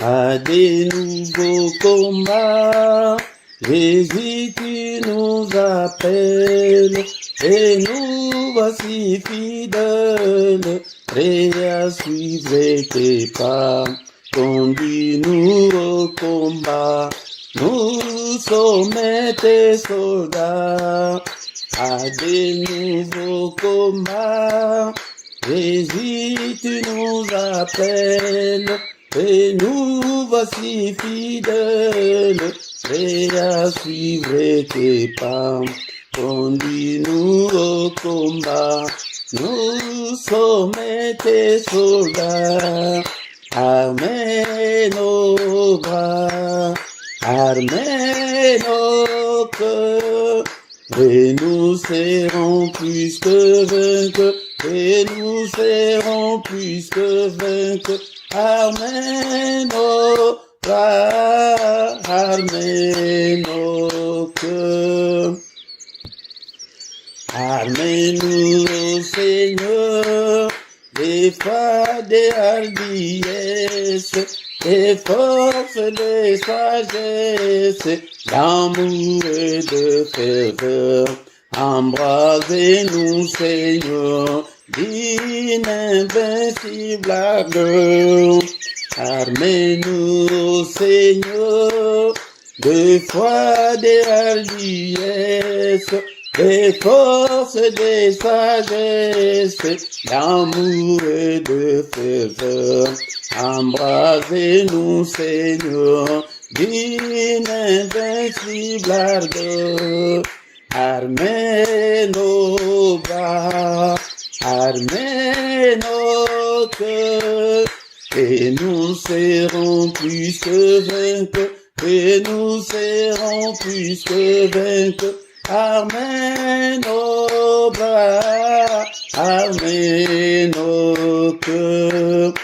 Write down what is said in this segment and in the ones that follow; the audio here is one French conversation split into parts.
à des nouveaux combats. Jésus, tu nous appelles, et nous voici fidèles, prêts à suivre tes pas. Conduis-nous au combat, nous sommes tes soldats, à des nouveaux combats. Jésus, tu nous appelles, et nous voici fidèles, prêts à suivre tes pas. Conduis-nous au combat, nous sommes tes soldats. Armez nos bras, armez nos cœurs, et nous serons plus que vainqueurs, et nous serons plus que vainqueurs. Armez nos bras, armez nos cœurs. Armez-nous, Seigneur, des foi, des hardiesses, des forces, des sagesses, d'amour et de ferveur. Embrasez-nous, Seigneur, d'invincible ardeur. Armez-nous, Seigneur, de foi, des hardiesses, des forces, des sagesses, d'amour et de ferveur. Embrasez-nous, Seigneur, d'une invincible ardeur. Armez nos bras, armez nos cœurs, et nous serons plus que vainqueurs, et nous serons plus que vainqueurs. Armez nos bras, armez nos cœurs,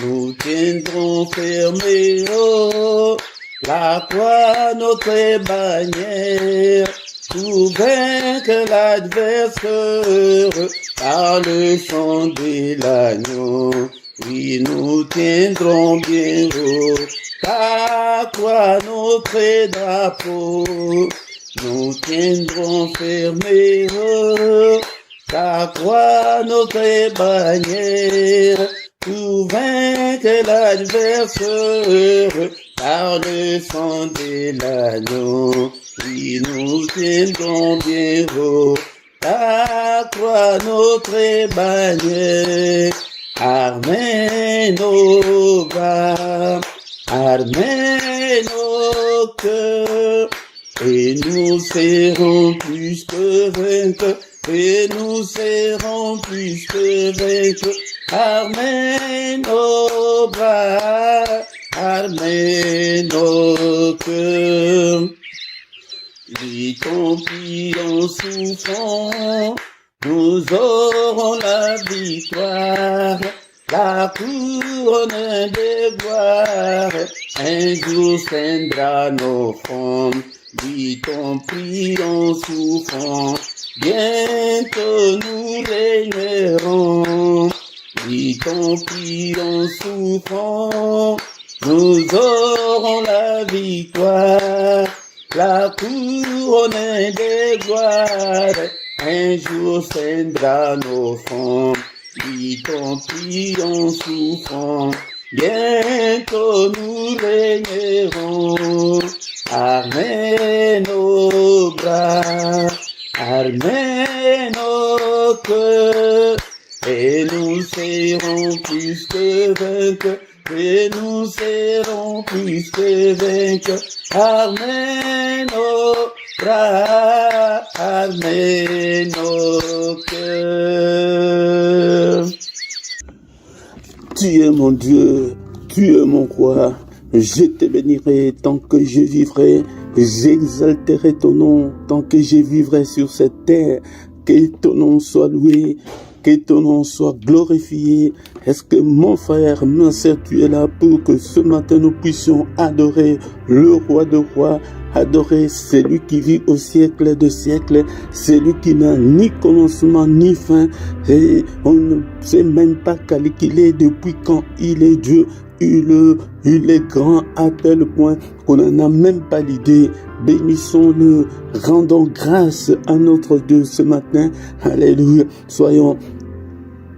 nous tiendrons fermés, oh, la croix, notre bannière, pour vaincre l'adversaire, par le sang de l'agneau. Oui, nous tiendrons bien haut, ta croix, notre drapeau. Nous tiendrons fermés, oh, ta croix, notre bannière, pour vaincre l'adversaire, par le sang de l'agneau. Oui, nous tiendrons bien haut, ta croix, notre bannière. Armez nos bras, armez nos cœurs, et nous serons plus que vainqueurs, et nous serons plus que vainqueurs. Armez nos bras, armez nos cœurs. Lui compris en souffrant, nous aurons la victoire, la couronne de gloire, un jour ceindra nos fronts. Dit ton prix en souffrant, bientôt nous régnerons. Dit ton prix en souffrant, nous aurons la victoire, la couronne de gloire, un jour ceindra nos fronts. Dit ton prix en souffrant, bientôt nous régnerons. Armez nos bras, armez nos cœurs, et nous serons plus que vainqueurs, et nous serons plus que vainqueurs. Armez nos bras, armez nos cœurs. Tu es mon Dieu, tu es mon roi. Je te bénirai tant que je vivrai, j'exalterai ton nom tant que je vivrai sur cette terre. Que ton nom soit loué, que ton nom soit glorifié. Est-ce que mon frère, ma sœur, tu es là pour que ce matin nous puissions adorer le roi de rois, adorer celui qui vit au siècle de siècles, celui qui n'a ni commencement ni fin, et on ne sait même pas calculer depuis quand il est Dieu, il est grand à tel point qu'on n'en a même pas l'idée. Bénissons-le, rendons grâce à notre Dieu ce matin. Alléluia. Soyons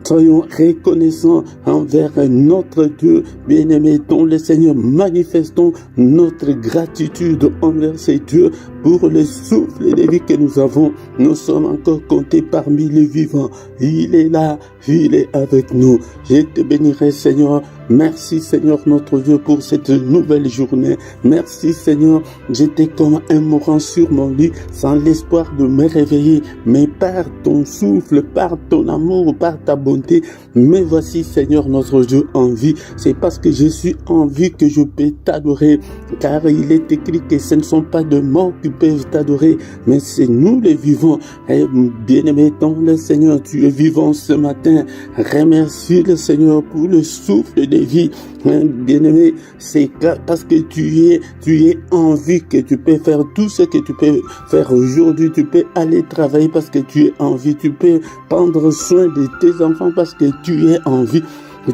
reconnaissants envers notre Dieu bien-aimé, dont le Seigneur. Manifestons notre gratitude envers ces dieux pour le souffle de vie que nous avons. Nous sommes encore comptés parmi les vivants. Il est là, il est avec nous. Je te bénirai, Seigneur. Merci, Seigneur, notre Dieu, pour cette nouvelle journée. Merci, Seigneur. J'étais comme un mourant sur mon lit, sans l'espoir de me réveiller. Mais par ton souffle, par ton amour, par ta bonté, me voici, Seigneur, notre Dieu, en vie. C'est parce que je suis en vie que je peux t'adorer. Car il est écrit que ce ne sont pas de morts qui peuvent t'adorer, mais c'est nous les vivants. Et bien-aimé, dans le Seigneur, tu es vivant ce matin. Remercie le Seigneur pour le souffle de vie. Bien-aimé, c'est parce que tu es en vie que tu peux faire tout ce que tu peux faire aujourd'hui. Tu peux aller travailler parce que tu es en vie. Tu peux prendre soin de tes enfants parce que tu es en vie.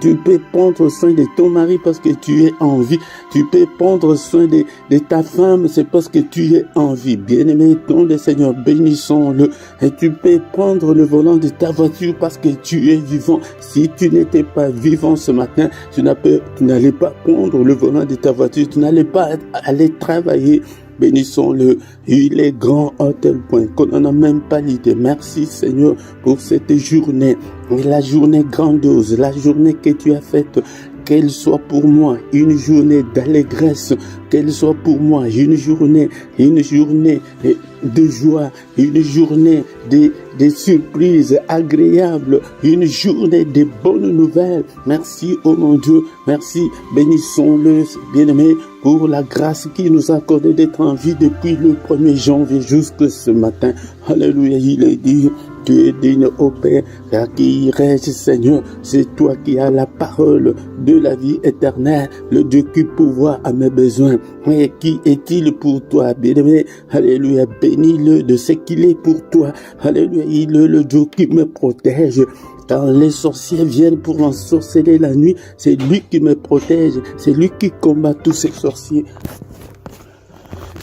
Tu peux prendre soin de ton mari parce que tu es en vie. Tu peux prendre soin de ta femme, c'est parce que tu es en vie. Bien-aimé, ton le Seigneur, bénissons-le. Et tu peux prendre le volant de ta voiture parce que tu es vivant. Si tu n'étais pas vivant ce matin, tu n'allais pas prendre le volant de ta voiture, tu n'allais pas aller travailler. Bénissons-le, il est grand à tel point qu'on n'en a même pas l'idée. Merci Seigneur pour cette journée, la journée grandiose, la journée que tu as faite. Qu'elle soit pour moi une journée d'allégresse, qu'elle soit pour moi une journée de joie, une journée de surprises agréables, une journée de bonnes nouvelles. Merci, oh mon Dieu, merci. Bénissons-le, bien-aimé, pour la grâce qu'il nous a accordée d'être en vie depuis le 1er janvier jusqu'à ce matin. Alléluia, il est dit. Tu es digne, ô Père, car qui reste, Seigneur, c'est toi qui as la parole de la vie éternelle, le Dieu qui pourvoit à mes besoins. Et qui est-il pour toi, bien-aimé? Alléluia, bénis-le de ce qu'il est pour toi. Alléluia, il est le Dieu qui me protège. Quand les sorciers viennent pour ensorceler la nuit, c'est lui qui me protège, c'est lui qui combat tous ces sorciers.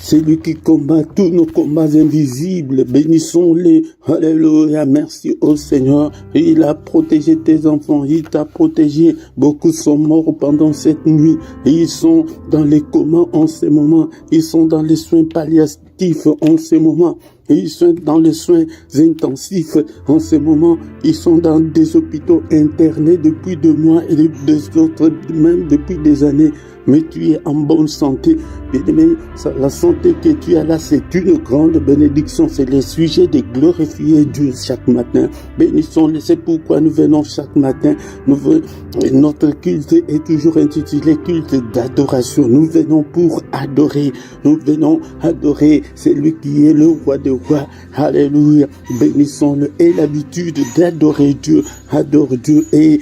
C'est lui qui combat tous nos combats invisibles. Bénissons-les. Alléluia. Merci au Seigneur. Il a protégé tes enfants. Il t'a protégé. Beaucoup sont morts pendant cette nuit. Ils sont dans les comas en ce moment. Ils sont dans les soins palliatifs en ce moment. Ils sont dans les soins intensifs en ce moment. Ils sont dans des hôpitaux internés depuis 2 mois et des autres même depuis des années. Mais tu es en bonne santé. Bien-aimé, la santé que tu as là, c'est une grande bénédiction. C'est le sujet de glorifier Dieu chaque matin. Bénissons-le, c'est pourquoi nous venons chaque matin. Notre culte est toujours intitulé culte d'adoration. Nous venons pour adorer. Nous venons adorer celui qui est le roi des rois. Alléluia. Bénissons-le. Et l'habitude d'adorer Dieu. Adore Dieu et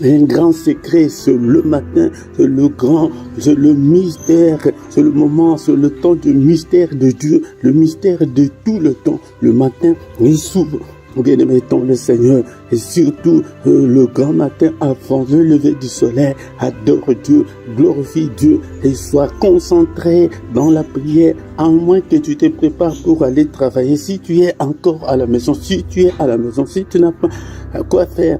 un grand secret, c'est le matin, c'est le mystère, c'est le moment, c'est le temps du mystère de Dieu, le mystère de tout le temps. Le matin, il s'ouvre. Bien-aimé, ton le Seigneur, et surtout le grand matin avant le lever du soleil, adore Dieu, glorifie Dieu et sois concentré dans la prière, à moins que tu te prépares pour aller travailler. Si tu es encore à la maison, si tu n'as pas quoi faire,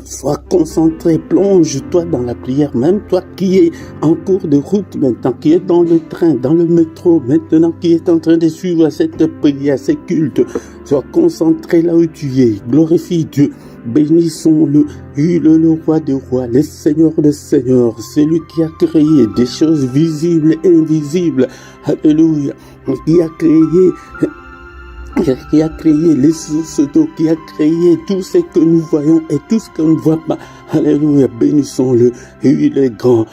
sois concentré, plonge-toi dans la prière, même toi qui es en cours de route maintenant, qui est dans le train, dans le métro maintenant, qui est en train de suivre cette prière, ces cultes, sois concentré là où tu es, glorifie Dieu, bénissons-le, il est le roi des rois, le Seigneur des seigneurs, celui qui a créé des choses visibles et invisibles, alléluia, qui a créé les sources d'eau, qui a créé tout ce que nous voyons et tout ce qu'on ne voit pas. Alléluia, bénissons-le. Il est grand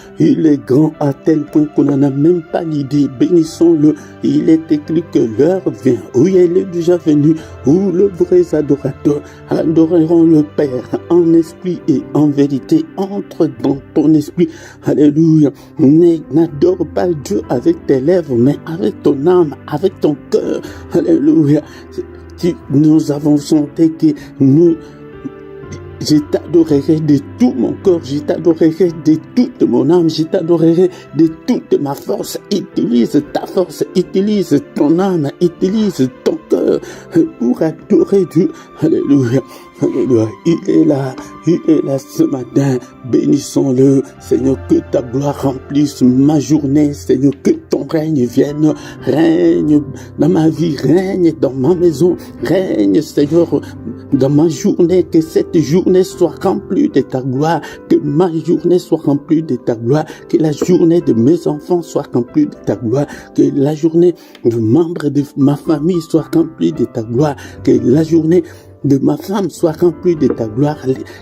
à tel point qu'on n'en a même pas l'idée. Bénissons-le. Il est écrit que l'heure vient, oui, elle est déjà venue, où le vrai adorateur adoreront le Père en esprit et en vérité. Entre dans ton esprit. Alléluia. N'adore pas Dieu avec tes lèvres, mais avec ton âme, avec ton cœur. Alléluia. Nous avons chanté que Je t'adorerai de tout mon corps, je t'adorerai de toute mon âme, je t'adorerai de toute ma force. Utilise ta force, utilise ton âme, utilise ton cœur pour adorer Dieu. Alléluia. Alléluia. Il est là ce matin. Bénissons-le, Seigneur, que ta gloire remplisse ma journée, Seigneur, que ton règne vienne, règne dans ma vie, règne dans ma maison, règne, Seigneur, dans ma journée, que cette journée soit remplie de ta gloire, que ma journée soit remplie de ta gloire, que la journée de mes enfants soit remplie de ta gloire, que la journée de membres de ma famille soit remplie de ta gloire, que la journée de ma femme soit remplie de ta gloire,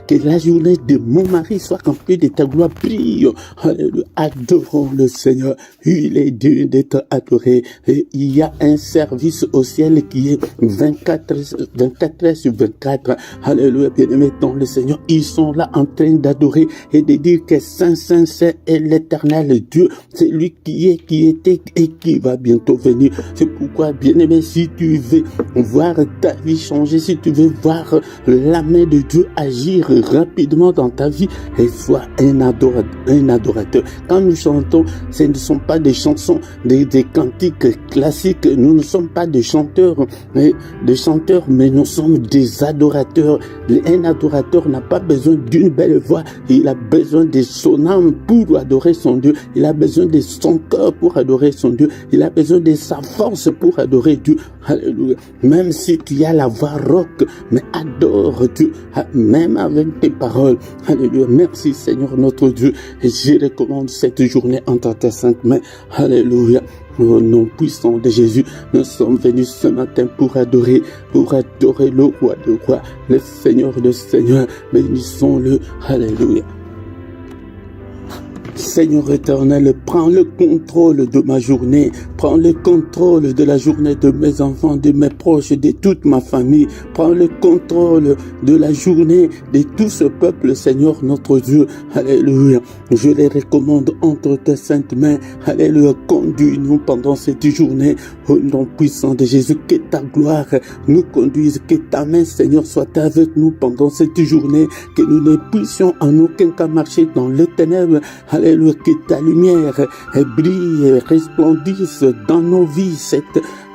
que la journée de mon mari soit remplie de ta gloire. Prions, alléluia, adorons le Seigneur. Il est digne d'être adoré. Et il y a un service au ciel qui est 24 heures sur 24. Alléluia, bien-aimés dans le Seigneur. Ils sont là en train d'adorer et de dire que Saint, Saint, Saint est l'éternel Dieu. C'est lui qui est, qui était et qui va bientôt venir. C'est pourquoi, bien-aimé, si tu veux voir ta vie changer, si tu veux voir la main de Dieu agir rapidement dans ta vie, et sois un adorateur. Quand nous chantons, ce ne sont pas des chansons, des cantiques classiques. Nous ne sommes pas des chanteurs, mais nous sommes des adorateurs. Un adorateur n'a pas besoin d'une belle voix, il a besoin de son âme pour adorer son Dieu. Il a besoin de son cœur pour adorer son Dieu. Il a besoin de sa force pour adorer Dieu. Alléluia. Même si tu as la voix rauque, mais adore Dieu, même avec tes paroles. Alléluia. Merci Seigneur notre Dieu. Et je recommande cette journée entre tes saintes mains. Alléluia. Au nom puissant de Jésus, nous sommes venus ce matin pour adorer le roi de rois, le Seigneur de seigneurs. Bénissons-le. Alléluia. Seigneur éternel, prends le contrôle de ma journée, prends le contrôle de la journée de mes enfants, de mes proches, de toute ma famille, prends le contrôle de la journée de tout ce peuple, Seigneur notre Dieu. Alléluia. Je les recommande entre tes saintes mains. Alléluia. Conduis-nous pendant cette journée au nom puissant de Jésus. Que ta gloire nous conduise, que ta main, Seigneur, soit avec nous pendant cette journée, que nous ne puissions en aucun cas marcher dans les ténèbres. Alléluia, que ta lumière brille, resplendisse dans nos vies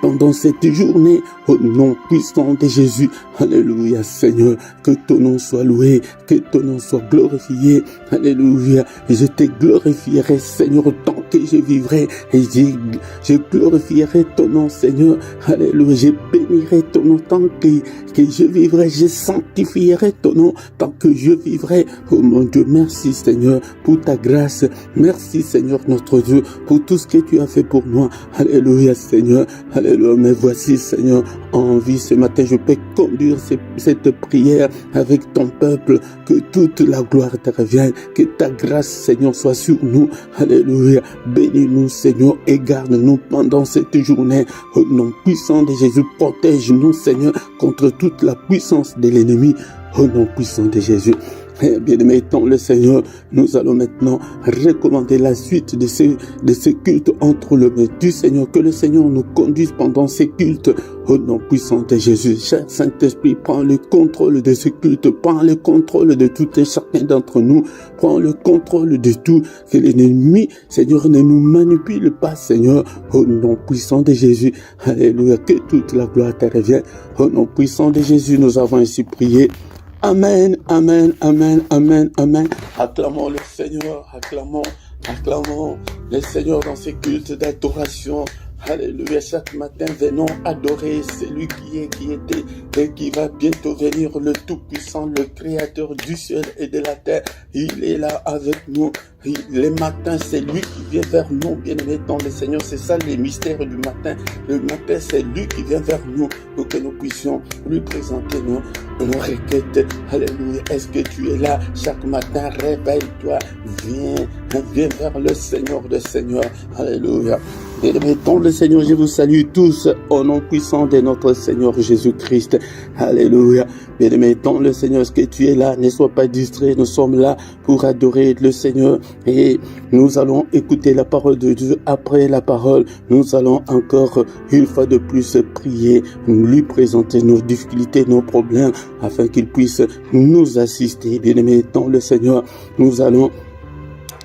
pendant cette journée, au nom puissant de Jésus. Alléluia, Seigneur, que ton nom soit loué, que ton nom soit glorifié. Alléluia, je te glorifierai, Seigneur, tant que je vivrai, et je glorifierai ton nom, Seigneur. Alléluia, je bénirai ton nom tant que je vivrai, je sanctifierai ton nom tant que je vivrai. Oh mon Dieu, merci Seigneur pour ta grâce. Merci Seigneur notre Dieu pour tout ce que tu as fait pour moi. Alléluia Seigneur. Alléluia. Mais voici Seigneur, en vie ce matin, je peux conduire cette prière avec ton peuple. Que toute la gloire te revienne. Que ta grâce Seigneur soit sur nous. Alléluia. Bénis-nous Seigneur et garde-nous pendant cette journée. Au nom puissant de Jésus, protège-nous Seigneur contre toute la puissance de l'ennemi. Au nom puissant de Jésus. Bien-aimés dans le Seigneur, nous allons maintenant recommander la suite de ce culte entre les mains du Seigneur. Que le Seigneur nous conduise pendant ces cultes au nom puissant de Jésus. Cher Saint-Esprit, prends le contrôle de ce culte, prends le contrôle de tout et chacun d'entre nous, prends le contrôle de tout, que l'ennemi, Seigneur, ne nous manipule pas, Seigneur, au nom puissant de Jésus. Alléluia, que toute la gloire te revienne. Au nom puissant de Jésus, nous avons ainsi prié. Amen, amen, amen, amen, amen. Acclamons le Seigneur, acclamons le Seigneur dans ces cultes d'adoration. Alléluia, chaque matin venons adorer celui qui est, qui était et qui va bientôt venir, le Tout-Puissant, le Créateur du ciel et de la terre. Il est là avec nous. Les matins, c'est lui qui vient vers nous, bien-aimés dans le Seigneur. C'est ça les mystères du matin. Le matin, c'est lui qui vient vers nous pour que nous puissions lui présenter nos requêtes. Alléluia. Est-ce que tu es là chaque matin? Réveille-toi. Viens vers le Seigneur des Seigneurs. Alléluia. Bien-aimés dans le Seigneur, je vous salue tous au nom puissant de notre Seigneur Jésus-Christ. Alléluia. Bien-aimés dans le Seigneur, est-ce que tu es là? Ne sois pas distrait. Nous sommes là pour adorer le Seigneur et nous allons écouter la parole de Dieu. Après la parole, nous allons encore une fois de plus prier, lui présenter nos difficultés, nos problèmes, afin qu'il puisse nous assister. Bien-aimés dans le Seigneur, nous allons...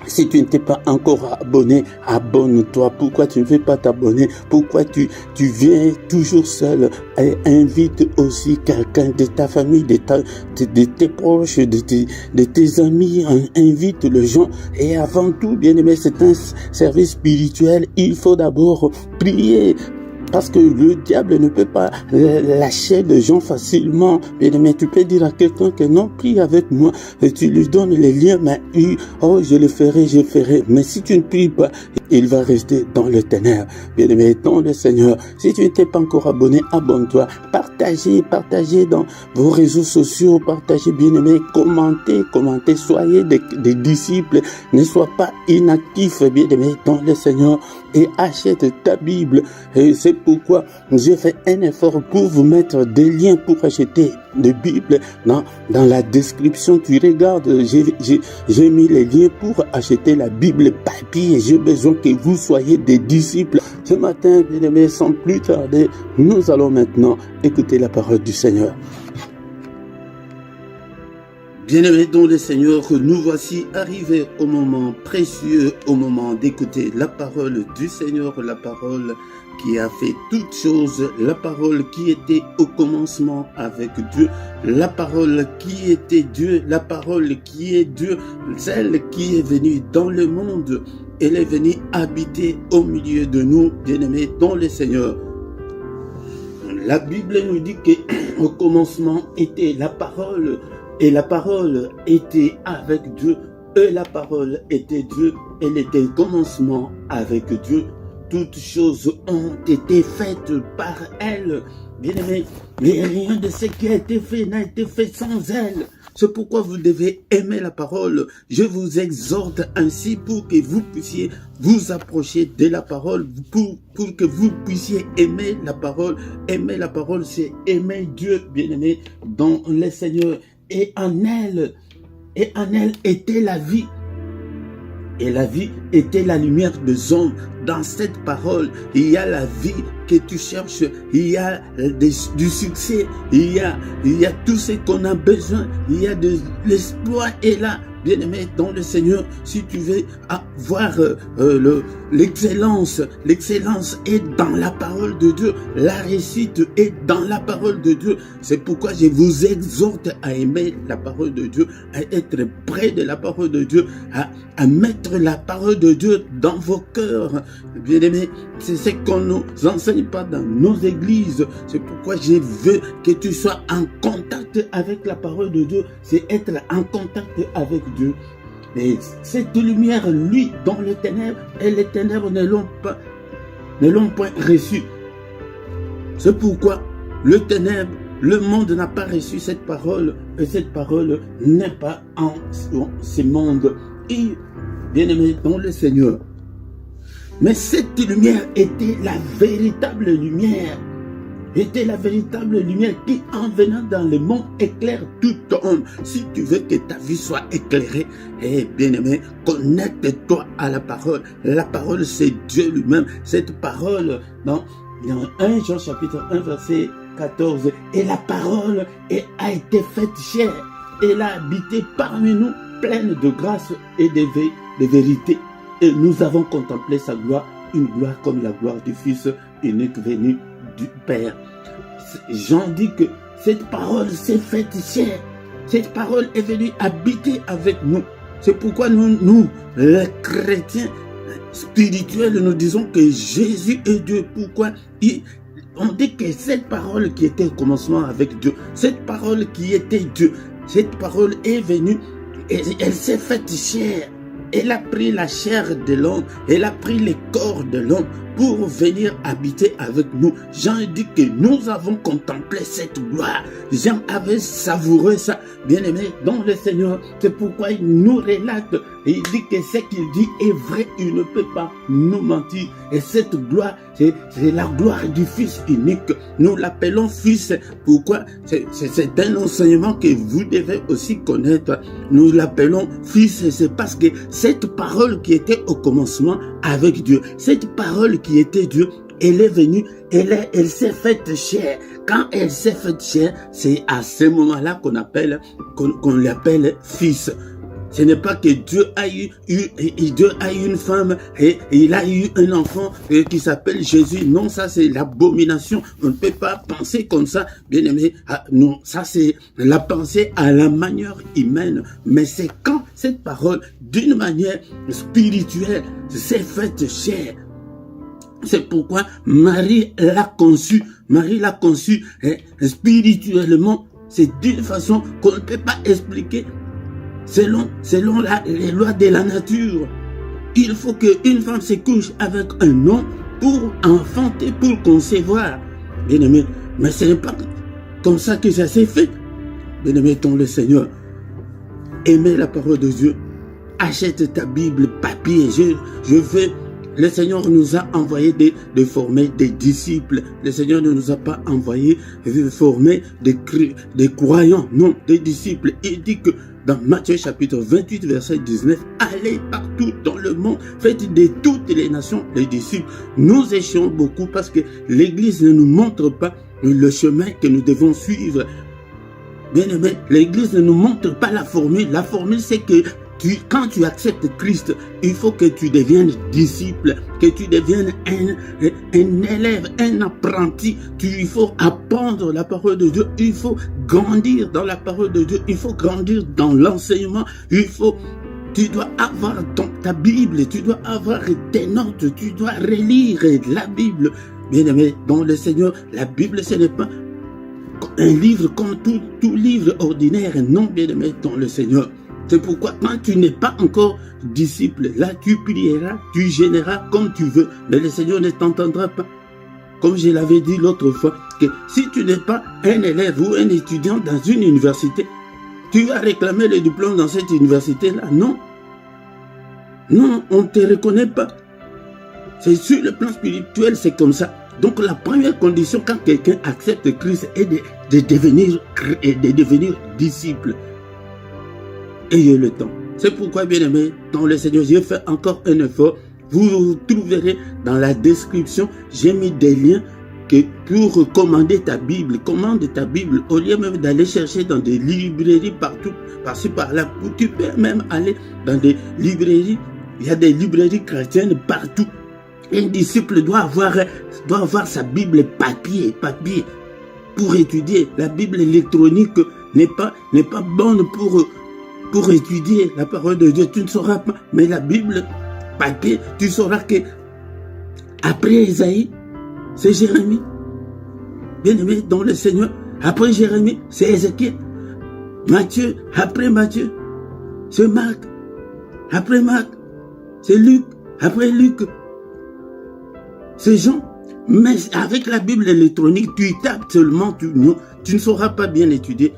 Si tu ne t'es pas encore abonné, abonne-toi. Pourquoi tu ne veux pas t'abonner? Pourquoi tu viens toujours seul? Et invite aussi quelqu'un de ta famille, de tes proches, de tes amis. Invite les gens. Et avant tout, bien aimé, c'est un service spirituel. Il faut d'abord prier. Parce que le diable ne peut pas lâcher les gens facilement. Mais tu peux dire à quelqu'un que non, prie avec moi. Et tu lui donnes les liens. Mais oh, je le ferai, je ferai. Mais si tu ne pries pas, il va rester dans le ténèbres. Bien-aimé, dans le Seigneur. Si tu ne t'es pas encore abonné, abonne-toi. Partagez dans vos réseaux sociaux. Partagez, bien-aimé. Commentez. Soyez des disciples. Ne sois pas inactif, bien-aimé, dans le Seigneur. Et achète ta Bible. Et c'est pourquoi j'ai fait un effort pour vous mettre des liens pour acheter des Bibles. Dans la description, tu regardes, j'ai mis les liens pour acheter la Bible papier. J'ai besoin que vous soyez des disciples. Ce matin, bien aimés, sans plus tarder, nous allons maintenant écouter la parole du Seigneur. Bien-aimés dans le Seigneur, nous voici arrivés au moment précieux, au moment d'écouter la parole du Seigneur, la parole qui a fait toutes choses, la parole qui était au commencement avec Dieu, la parole qui était Dieu, la parole qui est Dieu, celle qui est venue dans le monde, elle est venue habiter au milieu de nous, bien-aimés dans le Seigneur. La Bible nous dit qu'au commencement était la parole, et la parole était avec Dieu, et la parole était Dieu, elle était au commencement avec Dieu. Toutes choses ont été faites par elle. Bien-aimés, mais rien de ce qui a été fait n'a été fait sans elle. C'est pourquoi vous devez aimer la parole. Je vous exhorte ainsi pour que vous puissiez vous approcher de la parole, pour que vous puissiez aimer la parole. Aimer la parole, c'est aimer Dieu, bien-aimé, dans le Seigneur. Et en elle était la vie. Et la vie était la lumière des hommes. Dans cette parole, il y a la vie que tu cherches, il y a du succès, il y a tout ce qu'on a besoin, il y a de l'espoir est là. Bien-aimé dans le Seigneur, si tu veux avoir l'excellence est dans la parole de Dieu. La réussite est dans la parole de Dieu. C'est pourquoi je vous exhorte à aimer la parole de Dieu, à être près de la parole de Dieu, à mettre la parole de Dieu dans vos cœurs. Bien-aimé, c'est ce qu'on ne nous enseigne pas dans nos églises. C'est pourquoi je veux que tu sois en contact avec la parole de Dieu. C'est être en contact avec Dieu. Et cette lumière, lui, dans les ténèbres, et les ténèbres ne l'ont point reçu. C'est pourquoi le ténèbre, le monde n'a pas reçu cette parole, et cette parole n'est pas en ce monde. Et, bien-aimé dans le Seigneur, mais cette lumière était la véritable lumière. Était la véritable lumière qui, en venant dans le monde, éclaire tout homme. Si tu veux que ta vie soit éclairée, bien-aimé, connecte-toi à la parole. La parole, c'est Dieu lui-même. Cette parole, dans 1 Jean chapitre 1, verset 14, et la parole a été faite chair. Elle a habité parmi nous, pleine de grâce et de vérité. Et nous avons contemplé sa gloire, une gloire comme la gloire du Fils unique venu du Père. Jean dit que cette parole s'est faite chair. Cette parole est venue habiter avec nous. C'est pourquoi nous, les chrétiens spirituels, nous disons que Jésus est Dieu. Pourquoi on dit que cette parole qui était au commencement avec Dieu, cette parole qui était Dieu, cette parole est venue et elle s'est faite chair. Elle a pris la chair de l'homme, elle a pris le corps de l'homme pour venir habiter avec nous. Jean dit que nous avons contemplé cette gloire. Jean avait savouré ça. bien-aimé, dans le Seigneur. C'est pourquoi il nous relate, et il dit que ce qu'il dit est vrai, il ne peut pas nous mentir. Et cette gloire, c'est la gloire du Fils unique. Nous l'appelons Fils. Pourquoi? C'est un enseignement que vous devez aussi connaître. Nous l'appelons Fils, c'est parce que cette parole qui était au commencement avec Dieu, cette parole qui était Dieu, elle est venue, elle s'est faite chair. Quand elle s'est faite chair, c'est à ce moment-là qu'on l'appelle Fils. Ce n'est pas que Dieu a eu une femme et il a eu un enfant qui s'appelle Jésus. Non, ça c'est l'abomination. On ne peut pas penser comme ça, bien aimé. Non, ça c'est la pensée à la manière humaine. Mais c'est quand cette parole, d'une manière spirituelle, s'est faite chair. C'est pourquoi Marie l'a conçu. Marie l'a conçu spirituellement. C'est d'une façon qu'on ne peut pas expliquer. Selon les lois de la nature, il faut qu'une femme se couche avec un homme pour enfanter, pour concevoir. Bien aimé, mais ce n'est pas comme ça que ça s'est fait. Bien aimé, dans le Seigneur, aimez la parole de Dieu. Achète ta Bible papier. Je veux. Le Seigneur nous a envoyé de former des disciples. Le Seigneur ne nous a pas envoyé de former des croyants. Non, des disciples. Il dit que dans Matthieu chapitre 28, verset 19, allez partout dans le monde, faites de toutes les nations les disciples. Nous échouons beaucoup parce que l'Église ne nous montre pas le chemin que nous devons suivre. Bien aimé, l'Église ne nous montre pas la formule. La formule, c'est que quand tu acceptes Christ, il faut que tu deviennes disciple, que tu deviennes un élève, un apprenti. Il faut apprendre la parole de Dieu, il faut grandir dans la parole de Dieu, il faut grandir dans l'enseignement, tu dois avoir ta Bible, tu dois avoir tes notes, tu dois relire la Bible. Bien aimé, dans le Seigneur, la Bible, ce n'est pas un livre comme tout livre ordinaire. Non, bien aimé, dans le Seigneur. C'est pourquoi quand tu n'es pas encore disciple, là tu prieras, tu gêneras comme tu veux, mais le Seigneur ne t'entendra pas. Comme je l'avais dit l'autre fois, que si tu n'es pas un élève ou un étudiant dans une université, tu vas réclamer le diplôme dans cette université-là. Non. Non, on ne te reconnaît pas. C'est sur le plan spirituel, c'est comme ça. Donc la première condition quand quelqu'un accepte Christ est de devenir disciple. Ayez le temps. C'est pourquoi, bien aimé, dans le Seigneur, j'ai fait encore un effort. Vous trouverez dans la description, j'ai mis des liens pour commander ta Bible. Commande ta Bible, au lieu même d'aller chercher dans des librairies partout, par-ci par-là. Tu peux même aller dans des librairies. Il y a des librairies chrétiennes partout. Un disciple doit avoir sa Bible papier pour étudier. La Bible électronique n'est pas bonne pour étudier la parole de Dieu. Tu ne sauras pas, mais la Bible papier, tu sauras que après Esaïe, c'est Jérémie. Bien aimé dans le Seigneur, après Jérémie, c'est Ézéchiel. Matthieu, après Matthieu, c'est Marc. Après Marc, c'est Luc. Après Luc, c'est Jean. Mais avec la Bible électronique, tu tapes seulement, tu ne sauras pas bien étudier.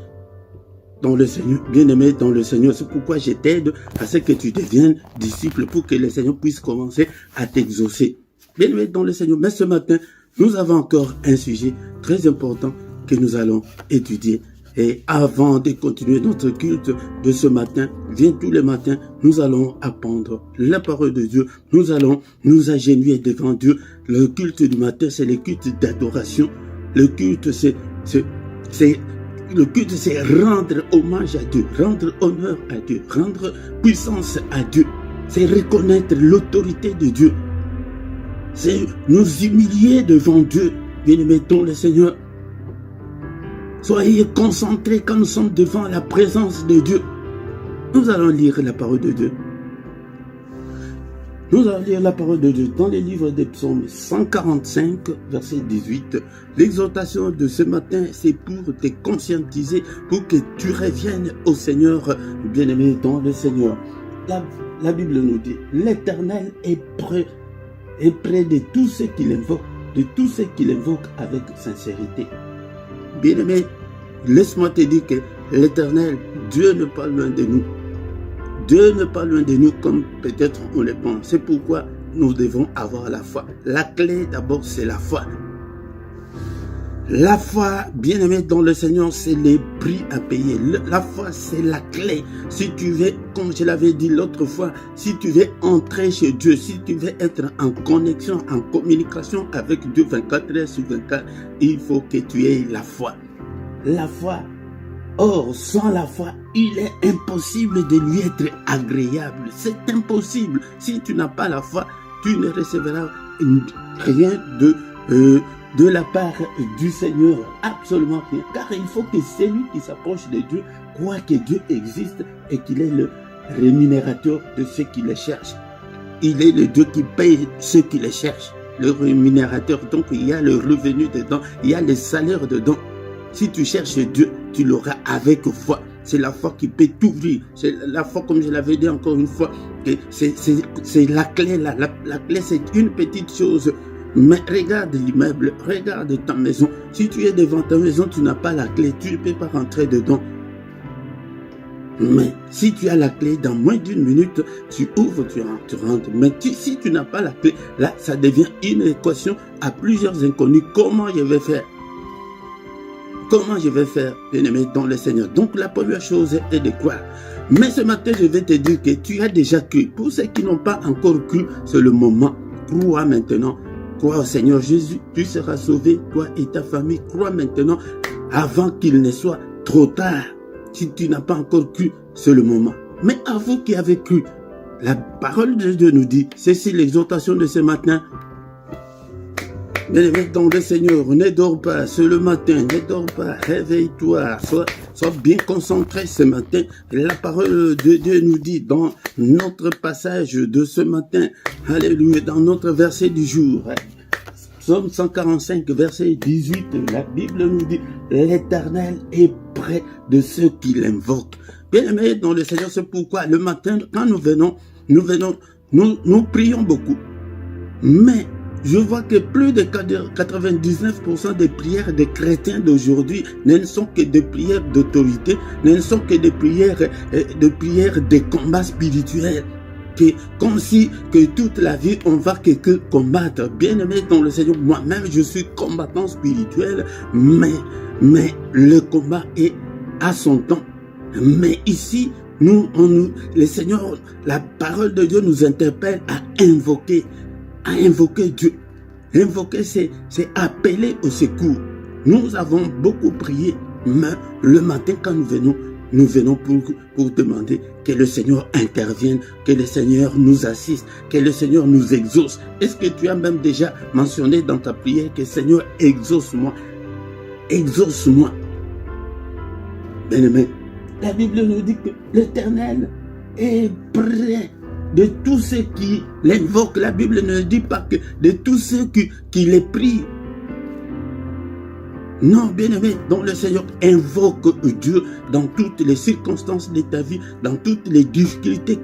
Dans le Seigneur, bien-aimé dans le Seigneur, c'est pourquoi je t'aide à ce que tu deviennes disciple pour que le Seigneur puisse commencer à t'exaucer. Bien-aimé dans le Seigneur, mais ce matin, nous avons encore un sujet très important que nous allons étudier. Et avant de continuer notre culte de ce matin, viens tous les matins, nous allons apprendre la parole de Dieu. Nous allons nous agenouiller devant Dieu. Le culte du matin, c'est le culte d'adoration. Le culte, c'est rendre hommage à Dieu, rendre honneur à Dieu, rendre puissance à Dieu. C'est reconnaître l'autorité de Dieu. C'est nous humilier devant Dieu. Bien-aimés dans le Seigneur. Soyez concentrés quand nous sommes devant la présence de Dieu. Nous allons lire la parole de Dieu. Nous allons lire la parole de Dieu dans le livre des psaumes 145, verset 18. L'exhortation de ce matin, c'est pour te conscientiser, pour que tu reviennes au Seigneur, bien-aimé dans le Seigneur. La Bible nous dit, l'Éternel est près de tous ceux qui l'invoquent, avec sincérité. Bien-aimé, laisse-moi te dire que l'Éternel, Dieu n'est pas loin de nous. Dieu n'est pas loin de nous comme peut-être on le pense. C'est pourquoi nous devons avoir la foi. La clé d'abord, c'est la foi. La foi, bien-aimé dans le Seigneur, c'est les prix à payer. La foi, c'est la clé. Si tu veux, comme je l'avais dit l'autre fois, si tu veux entrer chez Dieu, si tu veux être en connexion, en communication avec Dieu 24 heures sur 24, il faut que tu aies la foi. La foi. Or, sans la foi, il est impossible de lui être agréable. C'est impossible. Si tu n'as pas la foi, tu ne recevras rien de la part du Seigneur, absolument rien. Car il faut que celui qui s'approche de Dieu croit que Dieu existe et qu'il est le rémunérateur de ceux qui le cherchent. Il est le Dieu qui paye ceux qui le cherchent. Le rémunérateur, donc il y a le revenu dedans, il y a le salaire dedans. Si tu cherches Dieu, tu l'auras avec foi. C'est la foi qui peut t'ouvrir. C'est la foi, comme je l'avais dit encore une fois, que c'est la clé là. La clé, c'est une petite chose. Mais regarde l'immeuble, regarde ta maison. Si tu es devant ta maison, tu n'as pas la clé, tu ne peux pas rentrer dedans. Mais si tu as la clé, dans moins d'une minute, tu ouvres, tu rentres. Mais si tu n'as pas la clé, là, ça devient une équation à plusieurs inconnus. Comment je vais faire? Comment je vais faire, bien-aimé, dans le Seigneur? Donc, la première chose est de croire. Mais ce matin, je vais te dire que tu as déjà cru. Pour ceux qui n'ont pas encore cru, c'est le moment. Crois maintenant. Crois au Seigneur Jésus, tu seras sauvé, toi et ta famille. Crois maintenant, avant qu'il ne soit trop tard. Si tu n'as pas encore cru, c'est le moment. Mais à vous qui avez cru, la parole de Dieu nous dit, c'est l'exhortation de ce matin. Bien-aimé dans le Seigneur, ne dors pas, c'est le matin, ne dors pas, réveille-toi, sois bien concentré ce matin. La parole de Dieu nous dit dans notre passage de ce matin, alléluia, dans notre verset du jour, Psaume 145, verset 18, la Bible nous dit, l'Éternel est près de ceux qui l'invoquent. Bien-aimé dans le Seigneur, c'est pourquoi le matin, quand nous prions beaucoup, mais je vois que plus de 99% des prières des chrétiens d'aujourd'hui ne sont que des prières d'autorité, ne sont que des prières de combat spirituel. Comme si que toute la vie on va que combattre. Bien-aimé dans le Seigneur, moi-même je suis combattant spirituel, mais le combat est à son temps. Mais ici, le Seigneur, la parole de Dieu nous interpelle à invoquer Dieu. Invoquer, c'est appeler au secours. Nous avons beaucoup prié, mais le matin quand nous venons pour demander que le Seigneur intervienne, que le Seigneur nous assiste, que le Seigneur nous exauce. Est-ce que tu as même déjà mentionné dans ta prière que Seigneur exauce-moi, exauce-moi. Bien-aimé, la Bible nous dit que l'Éternel est près de tous ceux qui l'invoquent. La Bible ne dit pas que de tous ceux qui les prient. Non, bien-aimé, donc le Seigneur invoque Dieu dans toutes les circonstances de ta vie, dans toutes les difficultés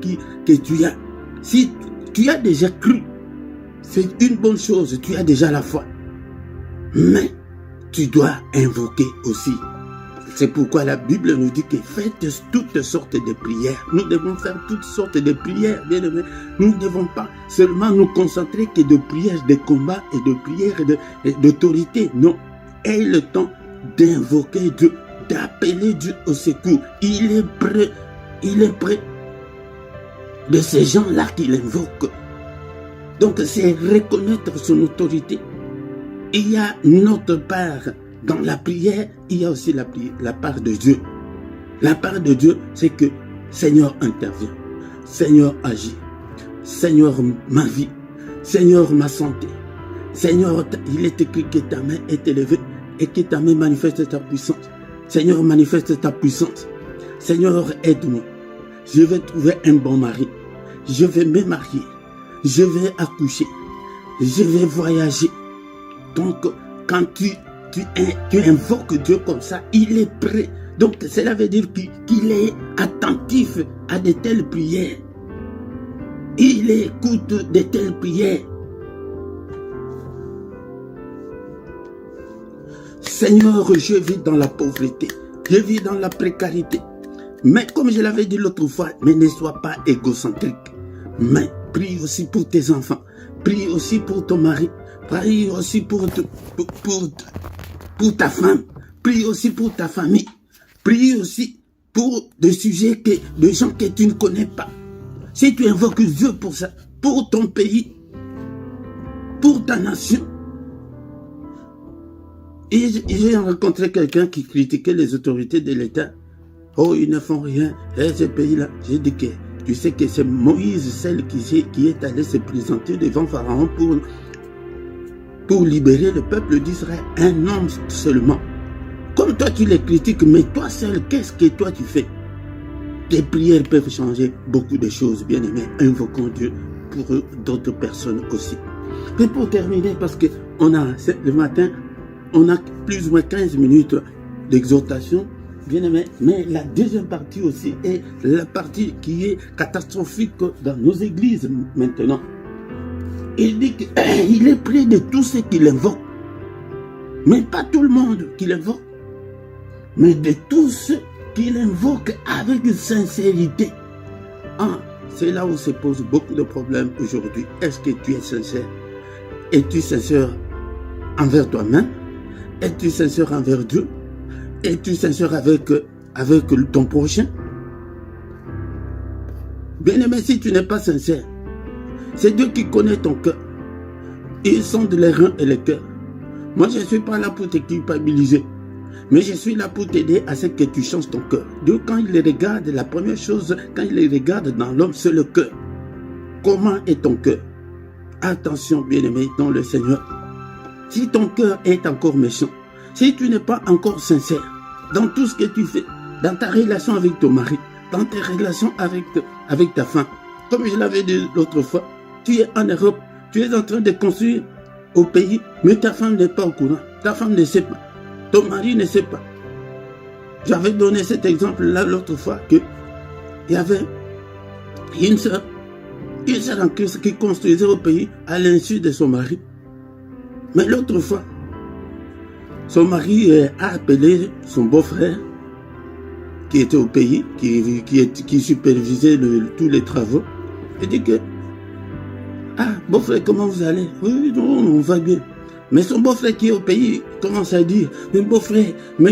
que tu as. Si tu as déjà cru, c'est une bonne chose, tu as déjà la foi. Mais tu dois invoquer aussi. C'est pourquoi la Bible nous dit que faites toutes sortes de prières. Nous devons faire toutes sortes de prières, bien-aimés. Nous ne devons pas seulement nous concentrer que de prières de combat et de prières d'autorité. Non, aie le temps d'invoquer Dieu, d'appeler Dieu au secours. Il est près de ces gens-là qui l'invoquent. Donc c'est reconnaître son autorité. Il y a notre part. Dans la prière, il y a aussi la part de Dieu. La part de Dieu, c'est que Seigneur intervient. Seigneur agit. Seigneur ma vie. Seigneur ma santé. Seigneur, il est écrit que ta main est élevée et que ta main manifeste ta puissance. Seigneur, manifeste ta puissance. Seigneur, aide-moi. Je vais trouver un bon mari. Je vais me marier. Je vais accoucher. Je vais voyager. Donc, quand tu invoques Dieu comme ça, il est prêt. Donc cela veut dire qu'il est attentif à de telles prières. Il écoute de telles prières. Seigneur, je vis dans la pauvreté. Je vis dans la précarité. Mais comme je l'avais dit l'autre fois, mais ne sois pas égocentrique. Mais prie aussi pour tes enfants. Prie aussi pour ton mari. Prie aussi pour ta femme. Prie aussi pour ta famille. Prie aussi pour des sujets, de gens que tu ne connais pas. Si tu invoques Dieu pour ça, pour ton pays, pour ta nation. Et j'ai rencontré quelqu'un qui critiquait les autorités de l'État. Oh, ils ne font rien. Et ce pays-là, j'ai dit que tu sais que c'est Moïse, celle qui est allée se présenter devant Pharaon pour libérer le peuple d'Israël. Un homme seulement. Comme toi, tu les critiques, mais toi seul, qu'est-ce que toi tu fais? Tes prières peuvent changer beaucoup de choses, bien-aimés. Invoquons Dieu pour d'autres personnes aussi. Et pour terminer, parce que le matin, on a plus ou moins 15 minutes d'exhortation, bien-aimés. Mais la deuxième partie aussi est la partie qui est catastrophique dans nos églises maintenant. Il dit qu'il est près de tous ceux qui l'invoquent. Mais pas tout le monde qui l'invoque. Mais de tous ceux qui l'invoquent avec sincérité. Ah, c'est là où se posent beaucoup de problèmes aujourd'hui. Est-ce que tu es sincère? Es-tu sincère envers toi-même? Es-tu sincère envers Dieu? Es-tu sincère avec ton prochain? Bien-aimé, si tu n'es pas sincère, c'est Dieu qui connaît ton cœur. Il sonde les reins et les cœurs. Moi, je ne suis pas là pour te culpabiliser. Mais je suis là pour t'aider à ce que tu changes ton cœur. Dieu, quand il regarde, la première chose, quand il regarde dans l'homme, c'est le cœur. Comment est ton cœur? Attention, bien-aimé, dans le Seigneur. Si ton cœur est encore méchant, si tu n'es pas encore sincère dans tout ce que tu fais, dans ta relation avec ton mari, dans tes relations avec ta femme, comme je l'avais dit l'autre fois, tu es en Europe, tu es en train de construire au pays, mais ta femme n'est pas au courant, ta femme ne sait pas. Ton mari ne sait pas. J'avais donné cet exemple-là l'autre fois qu'il y avait une sœur en Christ qui construisait au pays à l'insu de son mari. Mais l'autre fois, son mari a appelé son beau-frère qui était au pays, qui supervisait tous les travaux, et dit que « Ah, beau-frère, comment vous allez? Oui, non, on va bien. » Mais son beau-frère qui est au pays commence à dire, mais beau-frère, mais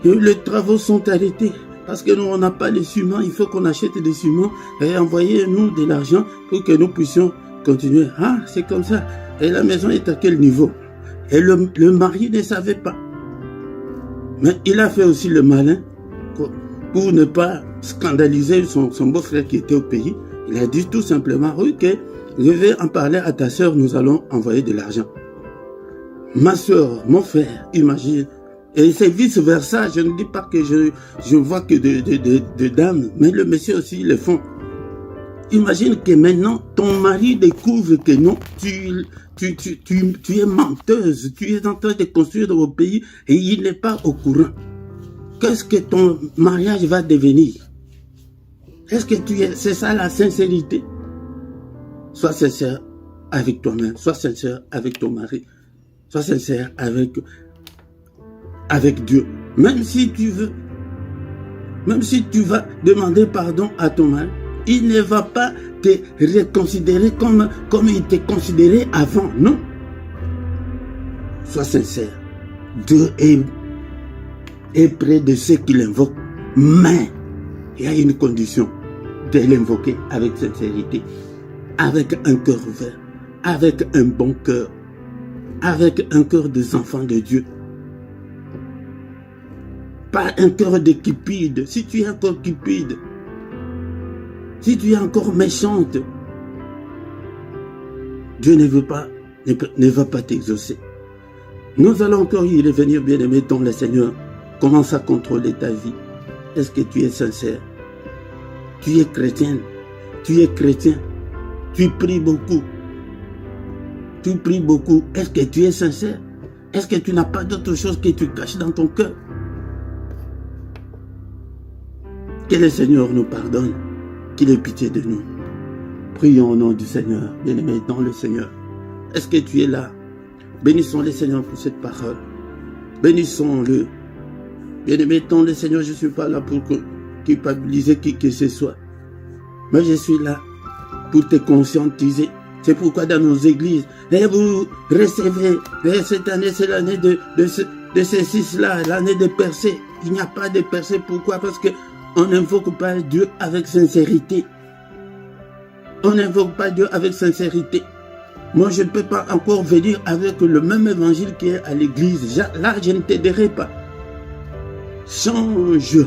les travaux sont arrêtés. Parce que nous, on n'a pas les ciments, il faut qu'on achète des ciments et envoyez-nous de l'argent pour que nous puissions continuer. Ah, c'est comme ça. Et la maison est à quel niveau? Et le mari ne savait pas. Mais il a fait aussi le malin pour ne pas scandaliser son beau-frère qui était au pays. Il a dit tout simplement, ok, je vais en parler à ta soeur, nous allons envoyer de l'argent. Ma soeur, mon frère, imagine. Et c'est vice-versa. Je ne dis pas que je vois que de dames, mais le monsieur aussi, ils le font. Imagine que maintenant, ton mari découvre que non, tu es menteuse, tu es en train de construire au pays et il n'est pas au courant. Qu'est-ce que ton mariage va devenir? Est-ce que c'est ça la sincérité? Sois sincère avec toi-même, sois sincère avec ton mari. Sois sincère avec Dieu. Même si tu vas demander pardon à ton mari, il ne va pas te reconsidérer comme il te considérait avant. Non. Sois sincère. Dieu est près de ceux qui l'invoquent. Mais il y a une condition de l'invoquer avec sincérité, avec un cœur ouvert, avec un bon cœur. Avec un cœur des enfants de Dieu. Pas un cœur de cupide. Si tu es encore cupide, si tu es encore méchante, Dieu ne va pas t'exaucer. Nous allons encore y revenir, bien-aimé, dans le Seigneur. Commence à contrôler ta vie. Est-ce que tu es sincère? Tu es chrétienne. Tu es chrétien. Tu pries beaucoup. Tu pries beaucoup. Est-ce que tu es sincère? Est-ce que tu n'as pas d'autre chose que tu caches dans ton cœur? Que le Seigneur nous pardonne, qu'il ait pitié de nous. Prions au nom du Seigneur, bien-aimé dans le Seigneur. Est-ce que tu es là? Bénissons le Seigneur pour cette parole. Bénissons-le. Bien-aimé, dans le Seigneur, je ne suis pas là pour culpabiliser qui que ce soit. Mais je suis là pour te conscientiser. C'est pourquoi dans nos églises, vous recevez, cette année c'est l'année de ceci, cela, l'année de percée. Il n'y a pas de percée. Pourquoi? Parce qu'on n'invoque pas Dieu avec sincérité. On n'invoque pas Dieu avec sincérité. Moi, je ne peux pas encore venir avec le même évangile qui est à l'église. Là, je ne t'aiderai pas. Change.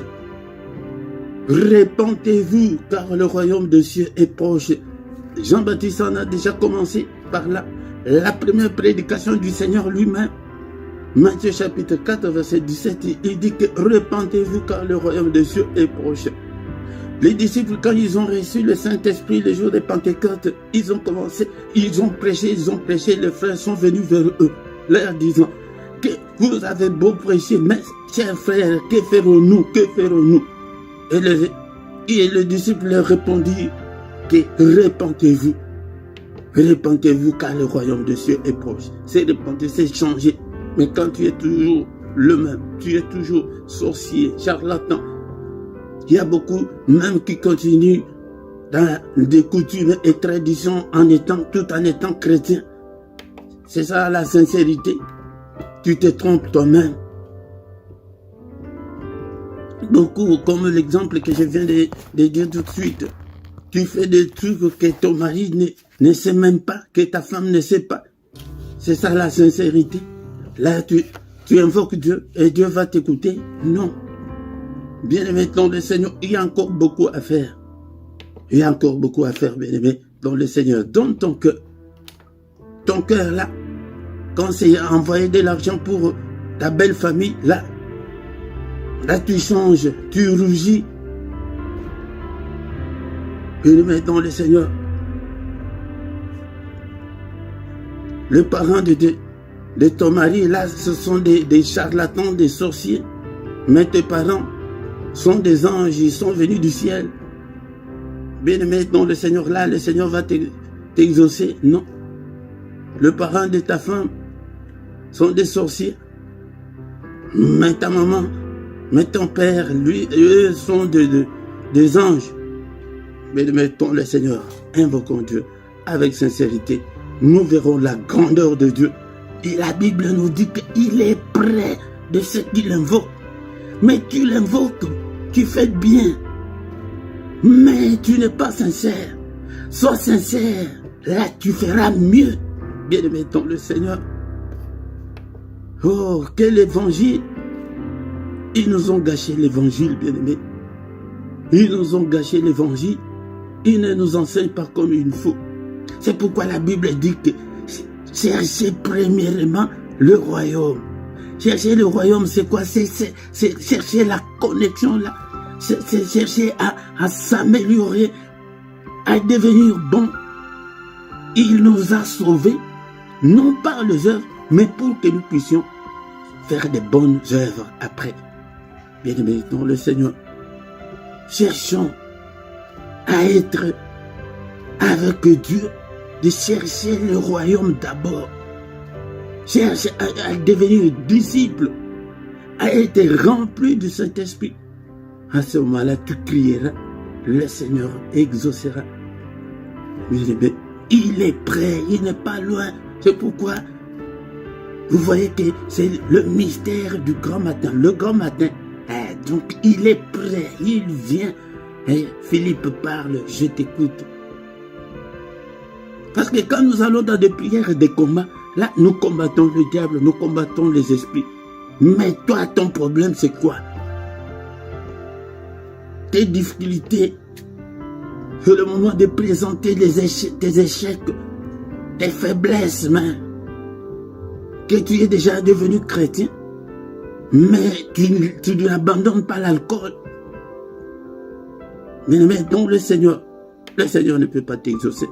Répentez-vous, car le royaume de Dieu est proche. Jean-Baptiste en a déjà commencé par là. La première prédication du Seigneur lui-même. Matthieu chapitre 4, verset 17, il dit que répentez-vous, car le royaume de Dieu est proche. Les disciples, quand ils ont reçu le Saint-Esprit le jour de Pentecôte, ils ont commencé, ils ont prêché, les frères sont venus vers eux, leur disant que vous avez beau prêcher, mais chers frères, que ferons-nous, que ferons-nous? Et le disciple leur répondit que répentez-vous, car le royaume de Dieu est proche. C'est repentir, c'est changer. Mais quand tu es toujours le même, tu es toujours sorcier, charlatan, il y a beaucoup même qui continuent dans des coutumes et traditions tout en étant chrétien. C'est ça la sincérité. Tu te trompes toi-même. Beaucoup, comme l'exemple que je viens de dire tout de suite. Tu fais des trucs que ton mari ne sait même pas, que ta femme ne sait pas. C'est ça la sincérité. Là, tu invoques Dieu et Dieu va t'écouter. Non. Bien-aimé dans le Seigneur, il y a encore beaucoup à faire. Il y a encore beaucoup à faire, bien-aimé dans le Seigneur. Donne ton cœur. Ton cœur, là, quand c'est envoyer de l'argent pour ta belle famille, là tu changes, tu rougis. Bien-aimé dans le Seigneur. Le parent de ton mari, là, ce sont des charlatans, des sorciers. Mais tes parents sont des anges, ils sont venus du ciel. Bien-aimé dans le Seigneur, là, le Seigneur va t'exaucer. Non. Le parent de ta femme sont des sorciers. Mais ta maman, mais ton père, lui, eux sont des anges. Bien-aimé dans le Seigneur, invoquons Dieu avec sincérité. Nous verrons la grandeur de Dieu. Et la Bible nous dit qu'il est près de ceux qui l'invoquent. Mais tu l'invoques, tu fais bien. Mais tu n'es pas sincère. Sois sincère. Là, tu feras mieux. Bien-aimé dans le Seigneur. Oh, quel évangile. Ils nous ont gâché l'évangile, bien-aimé. Ils nous ont gâché l'évangile. Ils ne nous enseignent pas comme il faut. C'est pourquoi la Bible dit que cherchez premièrement le royaume. Chercher le royaume, c'est quoi? C'est chercher la connexion là. C'est chercher à s'améliorer, à devenir bon. Il nous a sauvés, non par les œuvres, mais pour que nous puissions faire des bonnes œuvres après. Bien-aimés dans le Seigneur, cherchons à être avec Dieu, de chercher le royaume d'abord. Cherche à devenir disciple, à être rempli du Saint-Esprit. À ce moment-là, tu crieras, le Seigneur exaucera. Bien-aimé, il est prêt, il n'est pas loin. C'est pourquoi vous voyez que c'est le mystère du grand matin. Le grand matin, donc il est prêt, il vient. Et Philippe parle, je t'écoute. Parce que quand nous allons dans des prières et des combats, là, nous combattons le diable, nous combattons les esprits. Mais toi, ton problème, c'est quoi? Tes difficultés. C'est le moment de présenter tes échecs, tes faiblesses, mais que tu es déjà devenu chrétien, mais tu n'abandonnes pas l'alcool. Bien-aimé, dans le Seigneur ne peut pas t'exaucer.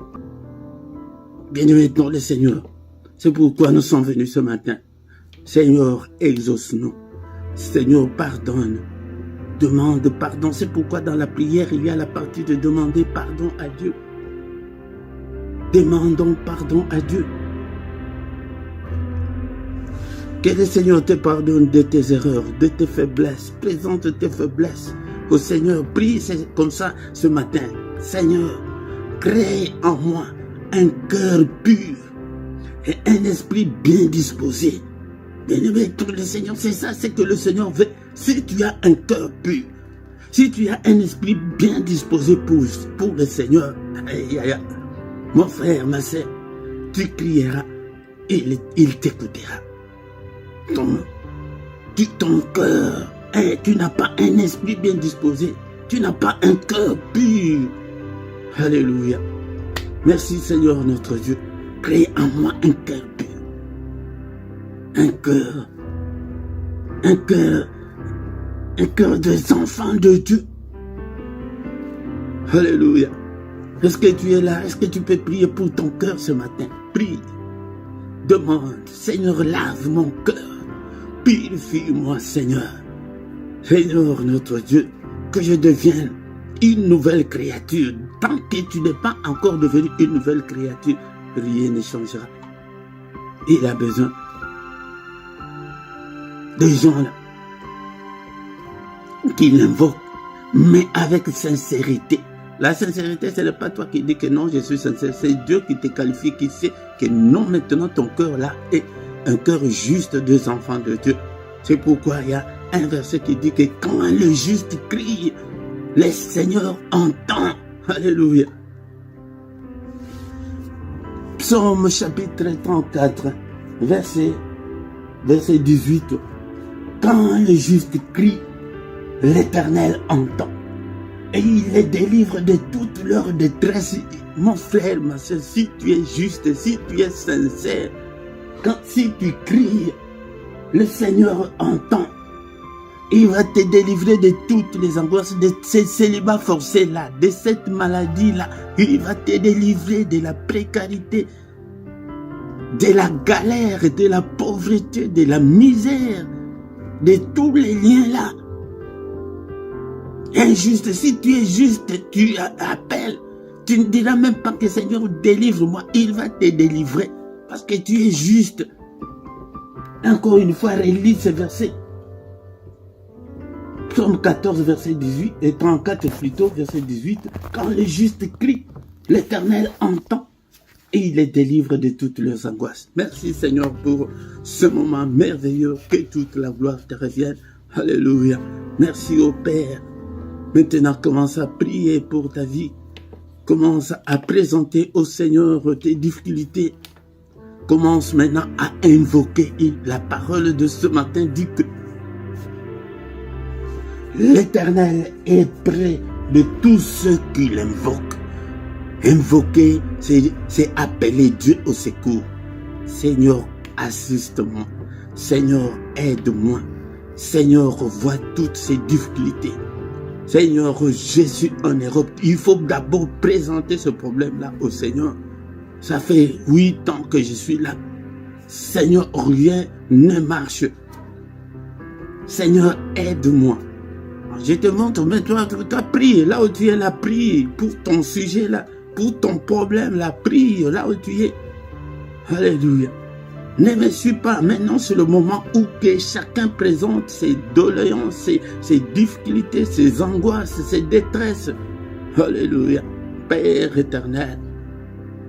Bien-aimé, dans le Seigneur, c'est pourquoi nous sommes venus ce matin. Seigneur, exauce-nous. Seigneur, pardonne. Demande pardon. C'est pourquoi dans la prière, il y a la partie de demander pardon à Dieu. Demandons pardon à Dieu. Que le Seigneur te pardonne de tes erreurs, de tes faiblesses. Présente tes faiblesses au Seigneur. Prie comme ça ce matin. Seigneur, crée en moi un cœur pur et un esprit bien disposé. Bien-aimé, le Seigneur, c'est ça, c'est que le Seigneur veut. Si tu as un cœur pur, si tu as un esprit bien disposé pour le Seigneur, mon frère, ma sœur, tu crieras et il t'écoutera. Ton cœur, tu n'as pas un esprit bien disposé, tu n'as pas un cœur pur. Alléluia. Merci Seigneur notre Dieu. Crée en moi un cœur pur. Un cœur des enfants de Dieu. Alléluia. Est-ce que tu es là? Est-ce que tu peux prier pour ton cœur ce matin? Prie. Demande, Seigneur, lave mon cœur. Purifie-moi, Seigneur. Seigneur notre Dieu, que je devienne une nouvelle créature. Tant que tu n'es pas encore devenu une nouvelle créature, rien ne changera. Il a besoin des gens là qui l'invoquent, mais avec sincérité. La sincérité, ce n'est pas toi qui dis que non, je suis sincère. C'est Dieu qui te qualifie, qui sait que non, maintenant ton cœur là est un cœur juste des enfants de Dieu. C'est pourquoi il y a un verset qui dit que quand le juste crie, le Seigneur entend. Alléluia. Psaume chapitre 34, verset 18. Quand le juste crie, l'Éternel entend. Et il les délivre de toute leur détresse. Mon frère, ma soeur, si tu es juste, si tu es sincère, si tu cries, le Seigneur entend. Il va te délivrer de toutes les angoisses, de ces célibats forcés-là, de cette maladie-là. Il va te délivrer de la précarité, de la galère, de la pauvreté, de la misère, de tous les liens-là. Injuste, si tu es juste, tu appelles. Tu ne diras même pas que Seigneur délivre-moi. Il va te délivrer parce que tu es juste. Encore une fois, relis ce verset. Psaume 14, verset 18 et 34 plutôt, verset 18. Quand le juste crie, l'Éternel entend et il les délivre de toutes leurs angoisses. Merci Seigneur pour ce moment merveilleux. Que toute la gloire te revienne. Alléluia. Merci au Père. Maintenant, commence à prier pour ta vie. Commence à présenter au Seigneur tes difficultés. Commence maintenant à invoquer. La parole de ce matin dit que l'Éternel est près de tous ceux qui l'invoquent. Invoquer, c'est appeler Dieu au secours. Seigneur, assiste-moi. Seigneur, aide-moi. Seigneur, vois toutes ces difficultés. Seigneur Jésus en Europe, il faut d'abord présenter ce problème-là au Seigneur. Ça fait 8 ans que je suis là. Seigneur, rien ne marche. Seigneur, aide-moi. Je te montre, mais toi, prie. Là où tu es, là, prie. Pour ton sujet, là, pour ton problème, là, prie. Là où tu es. Alléluia. Ne me suis pas. Maintenant, c'est le moment où que chacun présente ses doléances, ses difficultés, ses angoisses, ses détresses. Alléluia. Père éternel.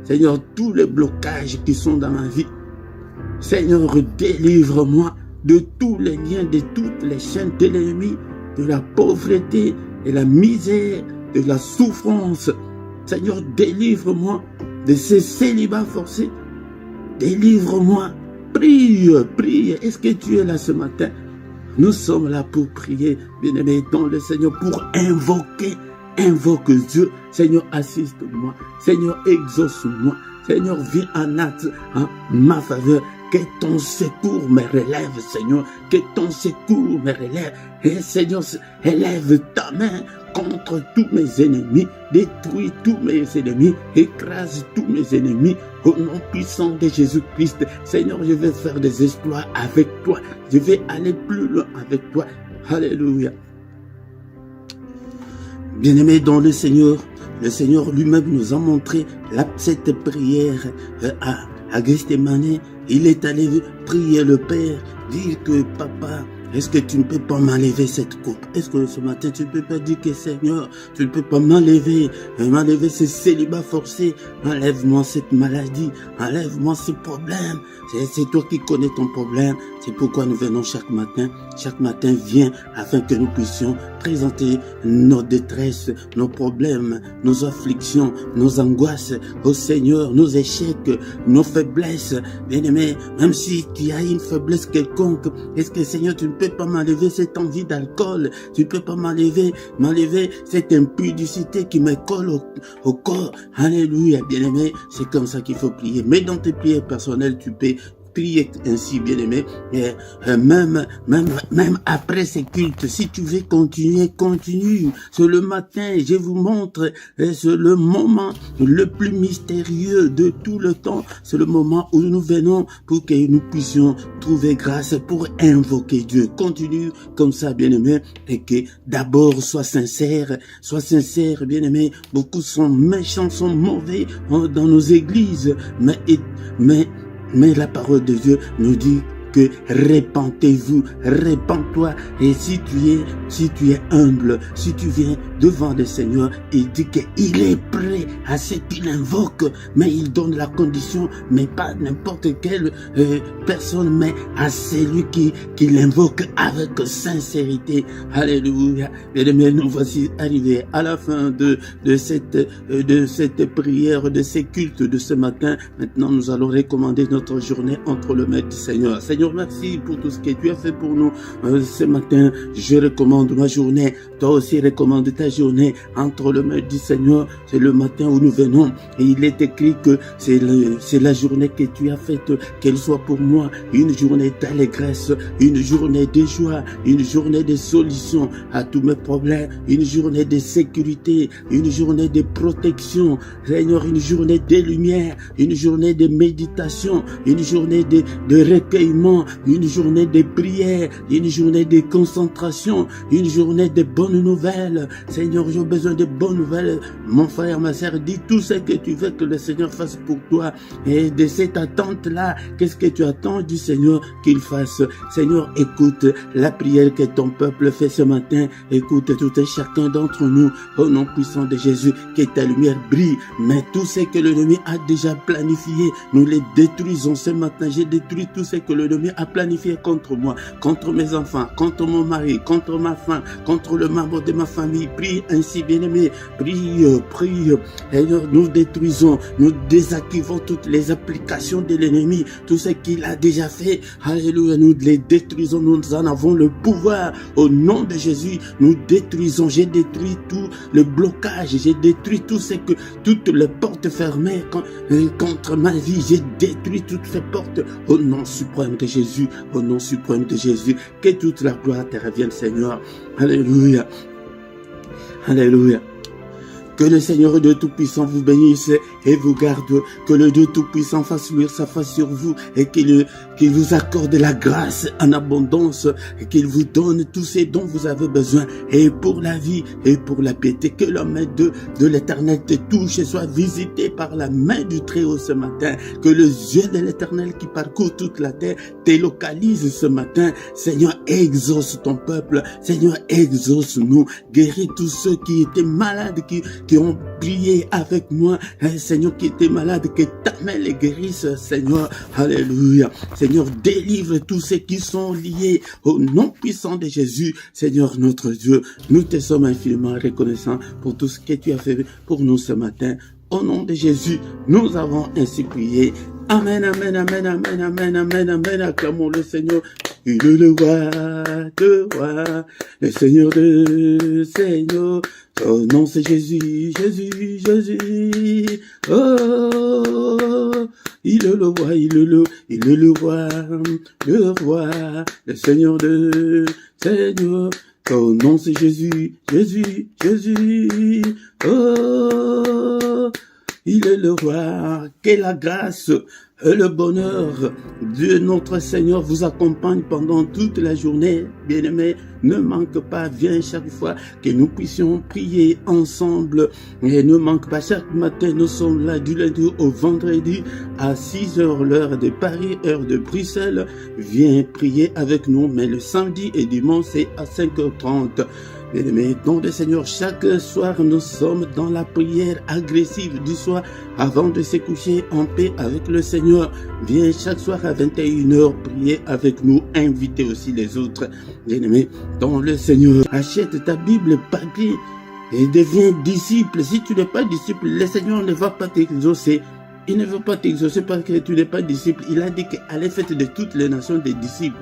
Seigneur, tous les blocages qui sont dans ma vie. Seigneur, délivre-moi de tous les liens, de toutes les chaînes de l'ennemi, de la pauvreté, de la misère, de la souffrance. Seigneur, délivre-moi de ces célibats forcés. Délivre-moi. Prie, prie. Est-ce que tu es là ce matin? Nous sommes là pour prier, bien-aimé, dans le Seigneur, pour invoquer. Invoque Dieu. Seigneur, assiste-moi. Seigneur, exauce-moi. Seigneur, viens en acte en ma faveur. Que ton secours me relève, Seigneur. Que ton secours me relève. Et Seigneur, élève ta main contre tous mes ennemis. Détruis tous mes ennemis. Écrase tous mes ennemis. Au nom puissant de Jésus-Christ. Seigneur, je vais faire des exploits avec toi. Je vais aller plus loin avec toi. Alléluia. Bien-aimé dans le Seigneur lui-même nous a montré cette prière à Gethsemane, il est allé prier le Père, dire que papa, est-ce que tu ne peux pas m'enlever cette coupe? Est-ce que ce matin, tu ne peux pas dire que Seigneur, tu ne peux pas m'enlever ce célibat forcé, enlève-moi cette maladie, enlève-moi ce problème. C'est toi qui connais ton problème. C'est pourquoi nous venons chaque matin. Chaque matin, viens afin que nous puissions présenter nos détresses, nos problèmes, nos afflictions, nos angoisses au Seigneur, nos échecs, nos faiblesses. Bien-aimé, même si tu as une faiblesse quelconque, est-ce que Seigneur, tu ne peux pas m'enlever cette envie d'alcool? Tu ne peux pas m'enlever cette impudicité qui me colle au corps? Alléluia, bien-aimé, c'est comme ça qu'il faut prier. Mais dans tes prières personnelles, tu peux prier ainsi, bien-aimé, même après ces cultes, si tu veux continuer, continue. C'est le matin, je vous montre, c'est le moment le plus mystérieux de tout le temps. C'est le moment où nous venons pour que nous puissions trouver grâce pour invoquer Dieu. Continue comme ça, bien-aimé, et que d'abord sois sincère, bien-aimé. Beaucoup sont méchants, sont mauvais dans nos églises, mais la parole de Dieu nous dit que répentez-vous, répands-toi. Et si tu es humble, si tu viens devant le Seigneur, il dit qu'il est prêt à ce qu'il invoque, mais il donne la condition, mais pas n'importe quelle personne, mais à celui qui l'invoque avec sincérité. Alléluia. Bien-aimés, nous voici arrivés à la fin de cette prière, de ces cultes de ce matin. Maintenant, nous allons recommander notre journée entre les mains du Seigneur. Seigneur, merci pour tout ce que tu as fait pour nous ce matin. Je recommande ma journée. Toi aussi, recommande ta journée entre les mains du Seigneur. C'est le matin où nous venons. Et il est écrit que c'est la journée que tu as faite, qu'elle soit pour moi une journée d'allégresse, une journée de joie, une journée de solution à tous mes problèmes, une journée de sécurité, une journée de protection. Seigneur, une journée de lumière, une journée de méditation, une journée de recueillement, une journée de prière, une journée de concentration, une journée de bonnes nouvelles. Seigneur, j'ai besoin de bonnes nouvelles. Mon frère, ma sœur, dis tout ce que tu veux que le Seigneur fasse pour toi. Et de cette attente-là, qu'est-ce que tu attends du Seigneur qu'il fasse? Seigneur, écoute la prière que ton peuple fait ce matin. Écoute tout et chacun d'entre nous, au nom puissant de Jésus, que ta lumière brille. Mais tout ce que l'ennemi a déjà planifié, nous les détruisons ce matin. J'ai détruit tout ce que l'ennemi a planifié contre moi, contre mes enfants, contre mon mari, contre ma femme, contre le membre de ma famille. Prie ainsi, bien-aimé. Prie. Seigneur, nous détruisons, nous désactivons toutes les applications de l'ennemi, tout ce qu'il a déjà fait. Alléluia, nous les détruisons, nous en avons le pouvoir. Au nom de Jésus, nous détruisons. J'ai détruit tout le blocage, j'ai détruit tout ce que, toutes les portes fermées contre ma vie. J'ai détruit toutes ces portes au nom suprême de Jésus, au nom suprême de Jésus. Que toute la gloire te revienne, Seigneur. Alléluia. Alléluia. Que le Seigneur Dieu Tout-Puissant vous bénisse et vous garde. Que le Dieu Tout-Puissant fasse luire sa face sur vous et qu'il vous accorde la grâce en abondance et qu'il vous donne tous ces dont vous avez besoin et pour la vie et pour la piété. Que la main de l'Éternel te touche et soit visité par la main du Très-Haut ce matin. Que le yeux de l'Éternel qui parcourt toute la terre te localise ce matin. Seigneur, exauce ton peuple. Seigneur, exauce-nous. Guéris tous ceux qui étaient malades, qui ont prié avec moi, Seigneur, qui était malade, que ta main les guérisse, Seigneur. Alléluia. Seigneur, délivre tous ceux qui sont liés au nom puissant de Jésus. Seigneur, notre Dieu, nous te sommes infiniment reconnaissants pour tout ce que tu as fait pour nous ce matin. Au nom de Jésus, nous avons ainsi prié. Amen, amen, amen, amen, amen, amen, amen. Acclamons le Seigneur. Il est le roi de rois, le Seigneur de Seigneur. Son nom c'est Jésus, Jésus, Jésus. Oh, il est le roi, il est le roi, le Seigneur de Seigneur. Son nom c'est Jésus, Jésus, Jésus. Oh, il est le roi. Que la grâce et le bonheur de notre Seigneur vous accompagne pendant toute la journée. Bien-aimés, ne manque pas, viens chaque fois que nous puissions prier ensemble. Et ne manque pas, chaque matin, nous sommes là du lundi au vendredi à 6 heures, l'heure de Paris, heure de Bruxelles. Viens prier avec nous, mais le samedi et dimanche, c'est à 5h30. Bien-aimés, dans le Seigneur, chaque soir, nous sommes dans la prière agressive du soir avant de se coucher en paix avec le Seigneur. Viens chaque soir à 21h prier avec nous, invitez aussi les autres. Bien-aimés, dans le Seigneur, achète ta Bible papier et deviens disciple. Si tu n'es pas disciple, le Seigneur ne va pas t'exaucer. Il ne veut pas t'exaucer parce que tu n'es pas disciple. Il a dit qu'allez faites de toutes les nations des disciples.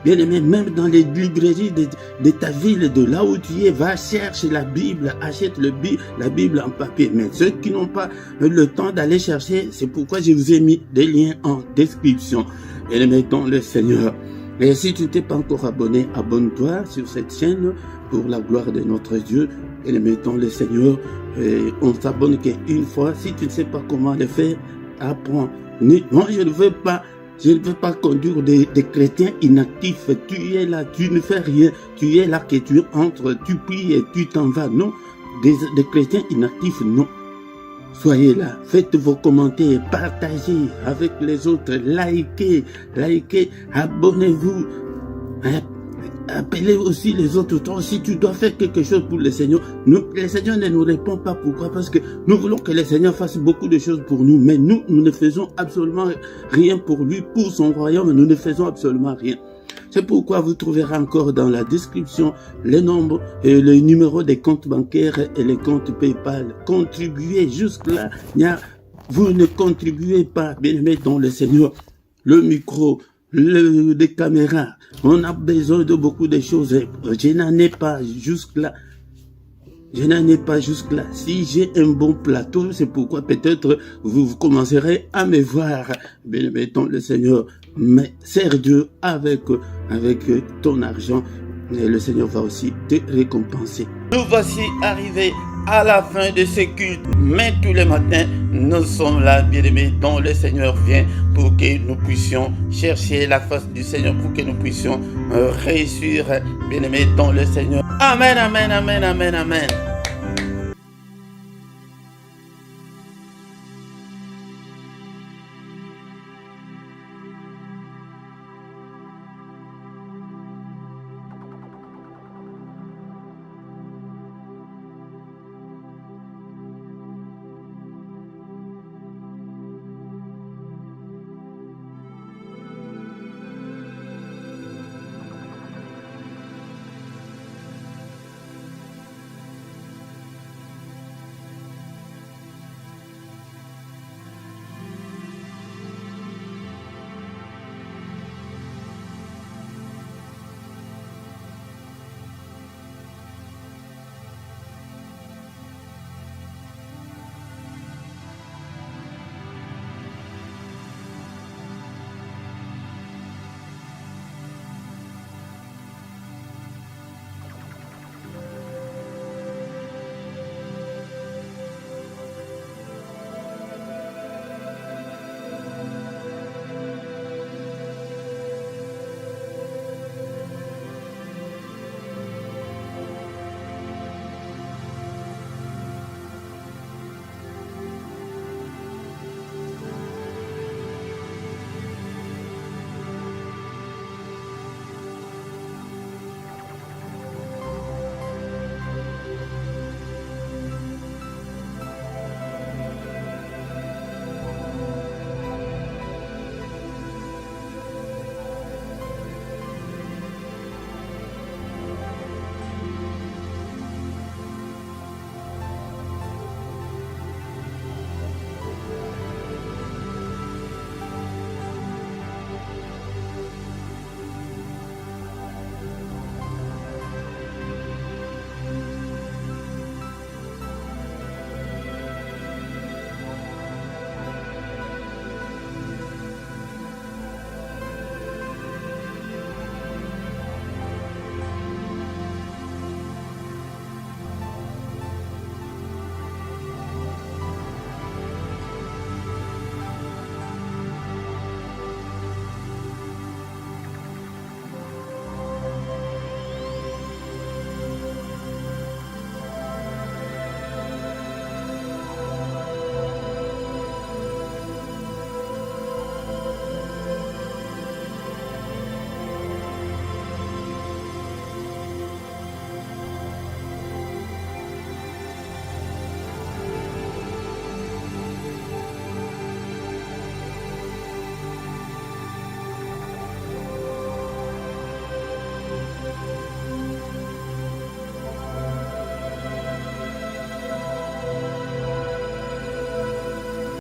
Bien-aimé, même dans les librairies de ta ville, de là où tu es, va chercher la Bible, achète la Bible en papier. Mais ceux qui n'ont pas le temps d'aller chercher, c'est pourquoi je vous ai mis des liens en description. Bien-aimé, dans le Seigneur. Et si tu ne t'es pas encore abonné, abonne-toi sur cette chaîne pour la gloire de notre Dieu. Bien-aimé, dans le Seigneur. Et on s'abonne qu'une fois. Si tu ne sais pas comment le faire, apprends. Moi, je ne veux pas conduire des chrétiens inactifs. Tu es là, tu ne fais rien. Tu es là que tu entres, tu pries et tu t'en vas. Non, des chrétiens inactifs, non. Soyez là, faites vos commentaires, partagez avec les autres, likez, abonnez-vous. Appelez aussi les autres. Toi aussi, tu dois faire quelque chose pour le Seigneur. Le Seigneur ne nous répond pas. Pourquoi? Parce que nous voulons que le Seigneur fasse beaucoup de choses pour nous. Mais nous ne faisons absolument rien pour lui, pour son royaume. Nous ne faisons absolument rien. C'est pourquoi vous trouverez encore dans la description les nombres et le numéro des comptes bancaires et les comptes PayPal. Contribuez jusque-là. Vous ne contribuez pas, bien-aimés, dans le Seigneur. Le micro, des caméras. On a besoin de beaucoup de choses. Je n'en ai pas jusque-là. Si j'ai un bon plateau, c'est pourquoi peut-être vous commencerez à me voir. Bien-aimé dans le Seigneur. Mais sers Dieu avec ton argent. Et le Seigneur va aussi te récompenser. Nous voici arrivés à la fin de ce culte. Mais tous les matins, nous sommes là, bien-aimés, dont le Seigneur vient pour que nous puissions chercher la face du Seigneur, pour que nous puissions réussir, bien-aimés, dans le Seigneur. Amen, amen, amen, amen, amen.